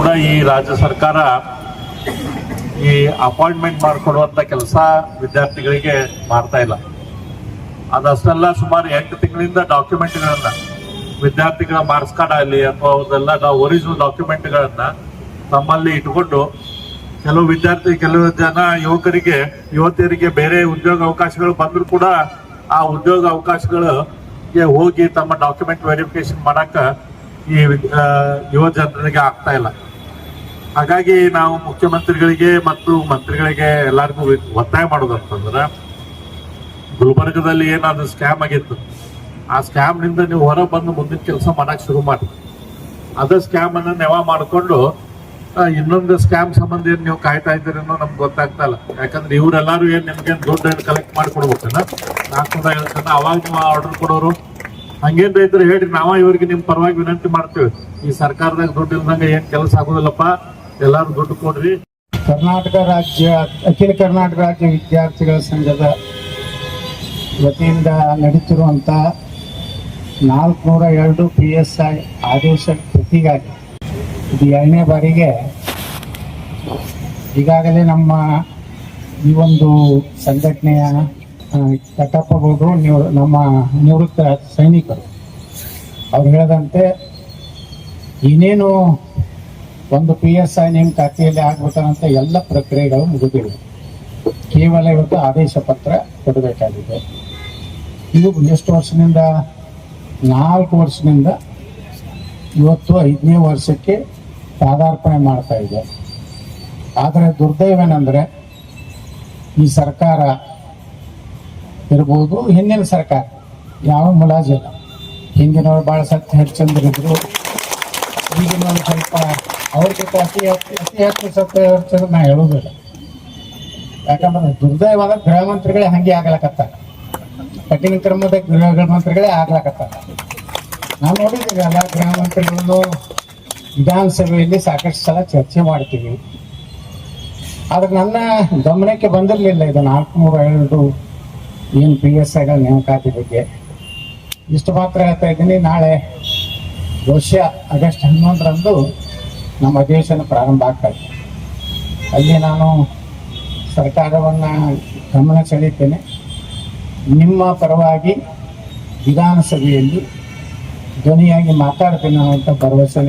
ಕೂಡ ಈ ರಾಜ್ಯ ಸರ್ಕಾರ ಈ ಅಪಾಯಿಂಟ್ಮೆಂಟ್ ಮಾಡಿಕೊಡುವಂಥ ಕೆಲಸ ವಿದ್ಯಾರ್ಥಿಗಳಿಗೆ ಮಾಡ್ತಾ ಇಲ್ಲ. ಅದಷ್ಟೆಲ್ಲ ಸುಮಾರು 8 ತಿಂಗಳಿಂದ ಡಾಕ್ಯುಮೆಂಟ್ಗಳನ್ನ ವಿದ್ಯಾರ್ಥಿಗಳ ಮಾರ್ಕ್ಸ್ ಕಾರ್ಡ್ ಆಗಲಿ ಅಥವಾ ಅವ್ರದೆಲ್ಲ ಒರಿಜಿನಲ್ ಡಾಕ್ಯುಮೆಂಟ್ಗಳನ್ನ ತಮ್ಮಲ್ಲಿ ಇಟ್ಕೊಂಡು ಕೆಲವು ಜನ ಯುವತಿಯರಿಗೆ ಬೇರೆ ಉದ್ಯೋಗ ಅವಕಾಶಗಳು ಬಂದರೂ ಕೂಡ ಆ ಉದ್ಯೋಗ ಅವಕಾಶಗಳಿಗೆ ಹೋಗಿ ತಮ್ಮ ಡಾಕ್ಯುಮೆಂಟ್ ವೆರಿಫಿಕೇಶನ್ ಮಾಡಕ್ಕ ಈ ಯುವ ಜನರಿಗೆ ಆಗ್ತಾ ಇಲ್ಲ. ಹಾಗಾಗಿ ನಾವು ಮುಖ್ಯಮಂತ್ರಿಗಳಿಗೆ ಮತ್ತು ಮಂತ್ರಿಗಳಿಗೆ ಎಲ್ಲರಿಗೂ ಒತ್ತಾಯ ಮಾಡೋದಂತಂದ್ರೆ, ಗುಲ್ಬರ್ಗದಲ್ಲಿ ಏನಾದ್ರು ಸ್ಕ್ಯಾಮ್ ಆಗಿತ್ತು, ಆ ಸ್ಕ್ಯಾಮ್ನಿಂದ ನೀವು ಹೊರ ಬಂದು ಮುಂದಿನ ಕೆಲಸ ಮಾಡಕ್ ಶುರು ಮಾಡಿ. ಅದೇ ಸ್ಕ್ಯಾಮ್ ಅನ್ನ ನೆವ ಮಾಡಿಕೊಂಡು ಇನ್ನೊಂದು ಸ್ಕ್ಯಾಮ್ ಸಂಬಂಧ ಏನ್ ನೀವು ಕಾಯ್ತಾ ಇದ್ದೀರಿ ಅನ್ನೋ ನಮ್ಗೆ ಗೊತ್ತಾಗ್ತಾ ಇಲ್ಲ. ಯಾಕಂದ್ರೆ ಇವರೆಲ್ಲರೂ ಏನ್ ನಿಮ್ಗೇನು ದುಡ್ಡು ಕಲೆಕ್ಟ್ ಮಾಡಿಕೊಡ್ಬೇಕನ್ನ 450 ಅವಾಗ ನೀವು ಆರ್ಡರ್ ಕೊಡೋರು ಹಂಗೇನ್ ರೈತರು ಹೇಳಿ ನಾವ ಇವ್ರಿಗೆ ನಿಮ್ ಪರವಾಗಿ ವಿನಂತಿ ಮಾಡ್ತೀವಿ, ಈ ಸರ್ಕಾರದಾಗ ದುಡ್ಡು ಇಲ್ದಂಗ ಏನ್ ಕೆಲಸ ಆಗೋದಿಲ್ಲಪ್ಪ, ಎಲ್ಲಾರು ದುಡ್ಡು ಕೊಡ್ರಿ. ಅಖಿಲ ಕರ್ನಾಟಕ ರಾಜ್ಯ ವಿದ್ಯಾರ್ಥಿಗಳ ಸಂಘದ ವತಿಯಿಂದ ನಡೀತಿರುವಂಥ 402 PSI ಆದೇಶ ಪ್ರತಿಗಾಗಿ ಇದು 2ನೇ ಬಾರಿಗೆ ಈಗಾಗಲೇ ನಮ್ಮ ಈ ಒಂದು ಸಂಘಟನೆಯ ಕಟ್ಟಪ್ಪಗಳು ನಮ್ಮ ನಿವೃತ್ತ ಸೈನಿಕರು ಅವ್ರು ಹೇಳದಂತೆ ಇನ್ನೇನು ಒಂದು PSI ನೇಮಕಾತಿಯಲ್ಲಿ ಆಗ್ಬೇಕಂತ ಎಲ್ಲ ಪ್ರಕ್ರಿಯೆಗಳು ಮುಗಿದಿವೆ. ಕೇವಲ ಇವತ್ತು ಆದೇಶ ಪತ್ರ ಕೊಡಬೇಕಾಗಿದೆ. ಇದು ಎಷ್ಟು ವರ್ಷದಿಂದ 4 ವರ್ಷದಿಂದ ಇವತ್ತು 5ನೇ ವರ್ಷಕ್ಕೆ ಪಾದಾರ್ಪಣೆ ಮಾಡ್ತಾ ಇದೆ. ಆದರೆ ದುರ್ದೈವೇನೆಂದರೆ ಈ ಸರ್ಕಾರ ಇರ್ಬೋದು, ಹಿಂದಿನ ಸರ್ಕಾರ ಯಾವ ಮುಲಾಜಿಲ್ಲ. ಹಿಂದಿನವ್ರು ಭಾಳ ಸತ್ಯ ಹರಿಚಂದ್ರಿದ್ರು, ಈಗಿನವ್ರು ಸ್ವಲ್ಪ ಅವ್ರ ಜೊತೆ ಅತಿ ಹೆಚ್ಚು ಸತ್ಯ ಹರಿಚಂದ್ರ ನಾ ಹೇಳೋದಿಲ್ಲ. ಯಾಕಂದ್ರೆ ದುರ್ದೈವಾದ ಗೃಹ ಮಂತ್ರಿಗಳೇ ಹಂಗೆ ಆಗ್ಲಕತ್ತಾರ, ಕಠಿಣ ಕ್ರಮದ ಗೃಹ ಮಂತ್ರಿಗಳೇ ಆಗ್ಲಕತ್ತಾರ. ನಾವು ನೋಡಿದ್ದೀವಿ ಎಲ್ಲ ಗೃಹ ಮಂತ್ರಿಗಳನ್ನು ವಿಧಾನಸಭೆಯಲ್ಲಿ ಸಾಕಷ್ಟು ಸಲ ಚರ್ಚೆ ಮಾಡ್ತೀವಿ. ಆದ್ರೆ ನನ್ನ ಗಮನಕ್ಕೆ ಬಂದಿರಲಿಲ್ಲ ಇದು 402 ಏನು PSIಗಳ ನೇಮಕಾತಿ ಬಗ್ಗೆ. ಇಷ್ಟು ಮಾತ್ರ ಹೇಳ್ತಾ ಇದ್ದೀನಿ, ನಾಳೆ ಬಹುಶಃ ಆಗಸ್ಟ್ 11ರಂದು ನಮ್ಮ ಅಧಿವೇಶನ ಪ್ರಾರಂಭ ಆಗ್ತಾ ಇದೆ. ಅಲ್ಲಿ ನಾನು ಸರ್ಕಾರವನ್ನು ಗಮನ ಸೆಳೀತೇನೆ. ನಿಮ್ಮ ಪರವಾಗಿ ವಿಧಾನಸಭೆಯಲ್ಲಿ ಧ್ವನಿಯಾಗಿ ಮಾತಾಡ್ತೇನೆ ಅನ್ನುವಂಥ ಭರವಸೆ